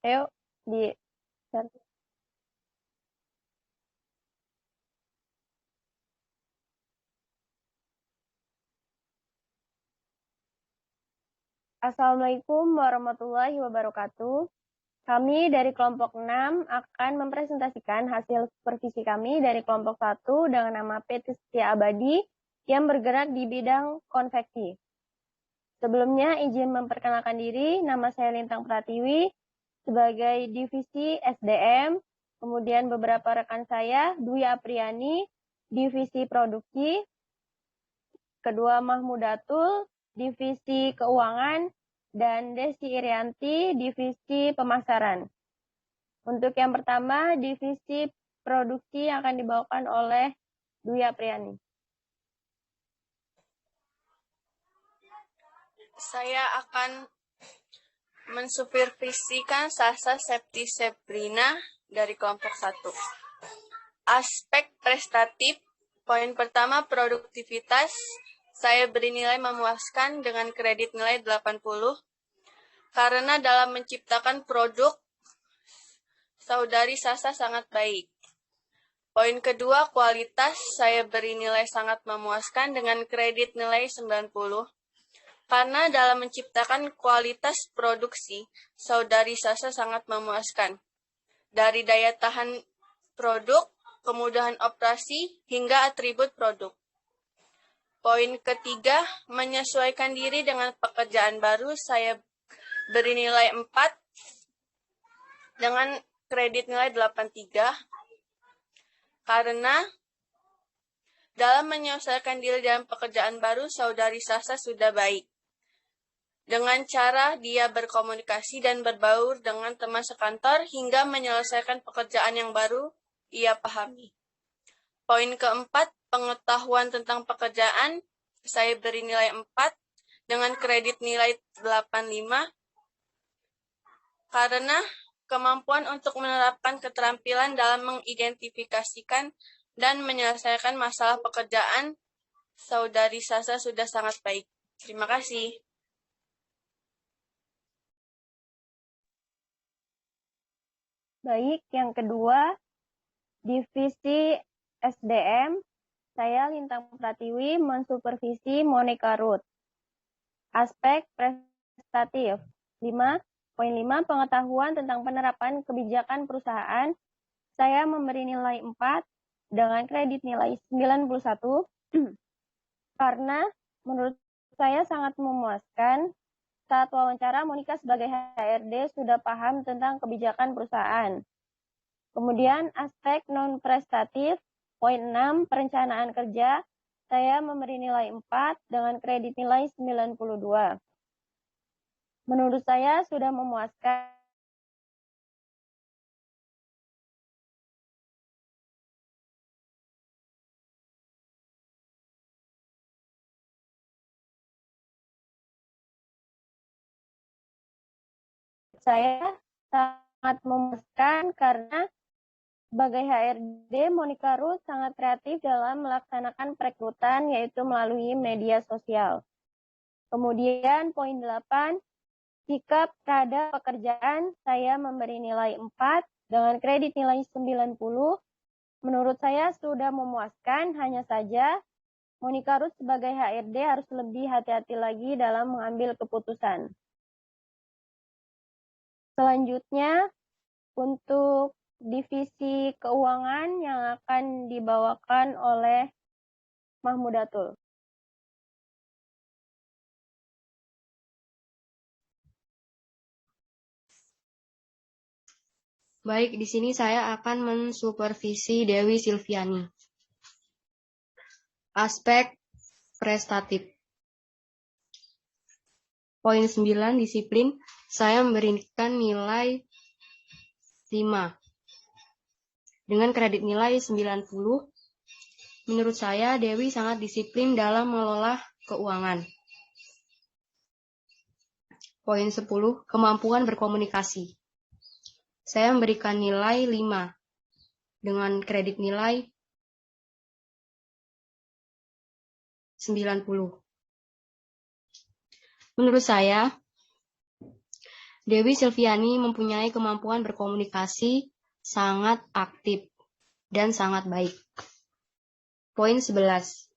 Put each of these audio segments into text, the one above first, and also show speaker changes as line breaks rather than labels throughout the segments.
Ayo di Assalamualaikum warahmatullahi wabarakatuh. Kami dari kelompok 6 akan mempresentasikan hasil supervisi kami dari kelompok 1 dengan nama PT Setia Abadi yang bergerak di bidang konveksi. Sebelumnya izin memperkenalkan diri, nama saya Lintang Pratiwi sebagai divisi SDM, kemudian beberapa rekan saya, Dwi Apriani, divisi produksi, kedua Mahmudatul, divisi keuangan, dan Desi Irianti, divisi pemasaran. Untuk yang pertama, divisi produksi yang akan dibawakan oleh Dwi Apriani.
Saya akan mensupervisikan Sasa Septi Sebrina dari kelompok 1. Aspek prestatif, poin pertama produktivitas, saya beri nilai memuaskan dengan kredit nilai 80, karena dalam menciptakan produk, Saudari Sasa sangat baik. Poin kedua, kualitas, saya beri nilai sangat memuaskan dengan kredit nilai 90, karena dalam menciptakan kualitas produksi, Saudari Sasa sangat memuaskan. Dari daya tahan produk, kemudahan operasi, hingga atribut produk. Poin ketiga, menyesuaikan diri dengan pekerjaan baru, saya beri nilai 4 dengan kredit nilai 83, karena dalam menyesuaikan diri dengan pekerjaan baru, Saudari Sasa sudah baik. Dengan cara dia berkomunikasi dan berbaur dengan teman sekantor hingga menyelesaikan pekerjaan yang baru ia pahami. Poin keempat, pengetahuan tentang pekerjaan, saya beri nilai 4 dengan kredit nilai 85, karena kemampuan untuk menerapkan keterampilan dalam mengidentifikasikan dan menyelesaikan masalah pekerjaan, Saudari Sasa sudah sangat baik. Terima kasih.
Baik, yang kedua, divisi SDM, saya Lintang Pratiwi mensupervisi Monica Ruth. Aspek prestatif, 5.5 pengetahuan tentang penerapan kebijakan perusahaan, saya memberi nilai 4 dengan kredit nilai 91, karena menurut saya sangat memuaskan. Saat wawancara, Monica sebagai HRD sudah paham tentang kebijakan perusahaan. Kemudian aspek non-prestatif, poin 6, perencanaan kerja, saya memberi nilai 4 dengan kredit nilai 92. Menurut saya sudah memuaskan. Saya sangat memuaskan karena sebagai HRD, Monica Ruth sangat kreatif dalam melaksanakan perekrutan, yaitu melalui media sosial. Kemudian poin 8, sikap terhadap pekerjaan, saya memberi nilai 4 dengan kredit nilai 90. Menurut saya sudah memuaskan, hanya saja Monica Ruth sebagai HRD harus lebih hati-hati lagi dalam mengambil keputusan. Selanjutnya, untuk divisi keuangan yang akan dibawakan oleh Mahmudatul.
Baik, di sini saya akan mensupervisi Dewi Silviani. Aspek prestatif. Poin 9, disiplin, saya memberikan nilai 5. Dengan kredit nilai 90, menurut saya Dewi sangat disiplin dalam mengelola keuangan. Poin 10, kemampuan berkomunikasi. Saya memberikan nilai 5 dengan kredit nilai 90. Menurut saya, Dewi Silviani mempunyai kemampuan berkomunikasi sangat aktif dan sangat baik. Poin 11.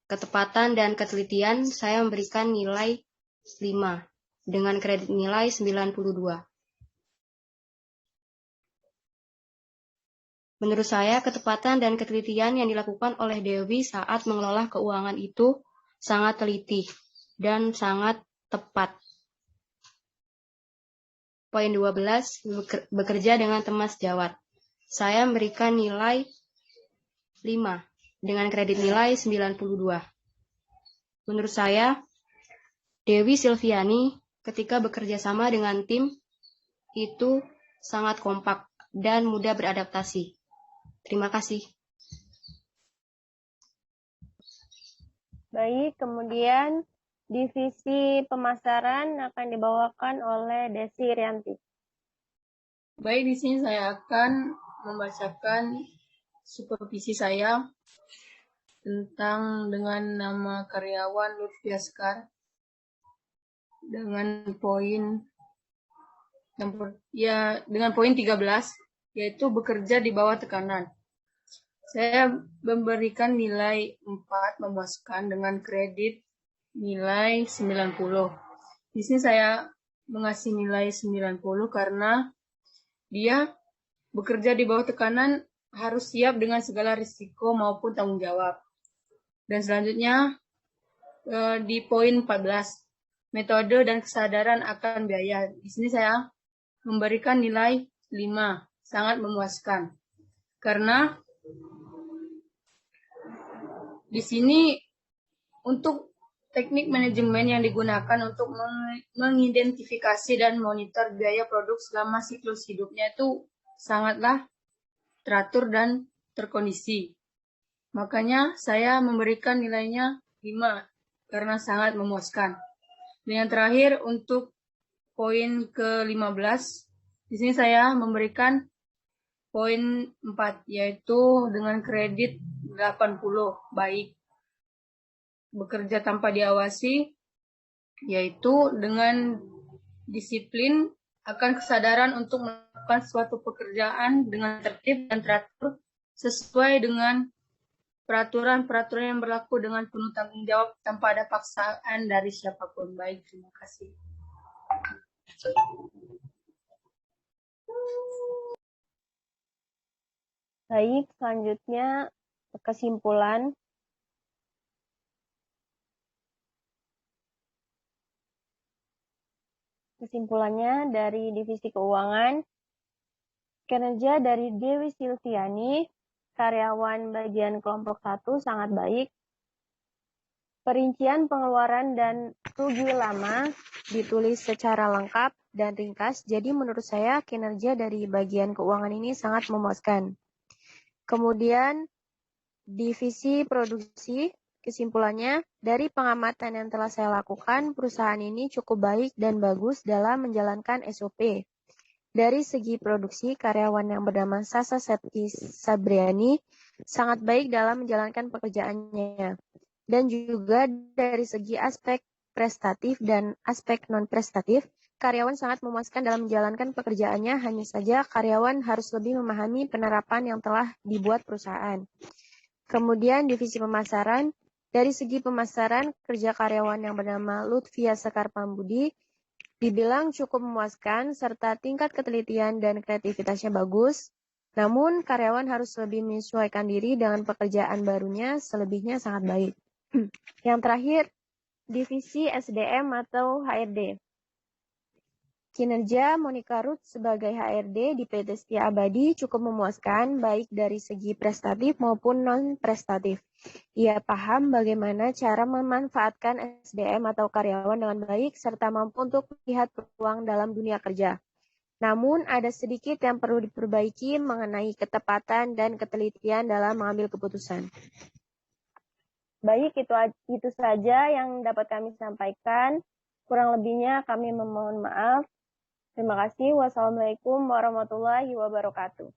Ketepatan dan ketelitian saya memberikan nilai 5 dengan kredit nilai 92. Menurut saya, ketepatan dan ketelitian yang dilakukan oleh Dewi saat mengelola keuangan itu sangat teliti dan sangat tepat. Poin 12, bekerja dengan teman sejawat. Saya memberikan nilai 5 dengan kredit nilai 92. Menurut saya, Dewi Silviani ketika bekerja sama dengan tim itu sangat kompak dan mudah beradaptasi. Terima kasih.
Baik, kemudian divisi pemasaran akan dibawakan oleh Desi Rianti.
Baik, di sini saya akan membacakan supervisi saya tentang dengan nama karyawan Lutfi Askar dengan poin dengan poin 13, yaitu bekerja di bawah tekanan. Saya memberikan nilai 4 memuaskan dengan kredit nilai 90. Di sini saya mengasih nilai 90 karena dia bekerja di bawah tekanan harus siap dengan segala risiko maupun tanggung jawab. Dan selanjutnya di poin 14, metode dan kesadaran akan biaya. Di sini saya memberikan nilai 5, sangat memuaskan. Karena di sini untuk teknik manajemen yang digunakan untuk mengidentifikasi dan monitor biaya produk selama siklus hidupnya itu sangatlah teratur dan terkondisi. Makanya saya memberikan nilainya 5 karena sangat memuaskan. Dan yang terakhir untuk poin ke-15, di sini saya memberikan poin 4, yaitu dengan kredit 80, baik bekerja tanpa diawasi, yaitu dengan disiplin akan kesadaran untuk melakukan suatu pekerjaan dengan tertib dan teratur sesuai dengan peraturan-peraturan yang berlaku dengan penuh tanggung jawab tanpa ada paksaan dari siapapun. Baik, terima kasih.
Baik, selanjutnya kesimpulan. Kesimpulannya dari divisi keuangan, kinerja dari Dewi Silviani, karyawan bagian kelompok 1 sangat baik. Perincian pengeluaran dan rugi lama ditulis secara lengkap dan ringkas, jadi menurut saya kinerja dari bagian keuangan ini sangat memuaskan. Kemudian divisi produksi, kesimpulannya, dari pengamatan yang telah saya lakukan, perusahaan ini cukup baik dan bagus dalam menjalankan SOP. Dari segi produksi, karyawan yang bernama Sasa Septi Sabriani sangat baik dalam menjalankan pekerjaannya. Dan juga dari segi aspek prestatif dan aspek non-prestatif, karyawan sangat memuaskan dalam menjalankan pekerjaannya, hanya saja karyawan harus lebih memahami penerapan yang telah dibuat perusahaan. Kemudian divisi pemasaran, dari segi pemasaran, kerja karyawan yang bernama Lutfi Askar Pambudi dibilang cukup memuaskan serta tingkat ketelitian dan kreativitasnya bagus. Namun karyawan harus lebih menyesuaikan diri dengan pekerjaan barunya, selebihnya sangat baik. Yang terakhir, divisi SDM atau HRD. Kinerja Monica Ruth sebagai HRD di PT Setia Abadi cukup memuaskan baik dari segi prestatif maupun non-prestatif. Ia paham bagaimana cara memanfaatkan SDM atau karyawan dengan baik serta mampu untuk melihat peluang dalam dunia kerja. Namun ada sedikit yang perlu diperbaiki mengenai ketepatan dan ketelitian dalam mengambil keputusan. Baik, itu saja yang dapat kami sampaikan. Kurang lebihnya kami memohon maaf. Terima kasih. Wassalamualaikum warahmatullahi wabarakatuh.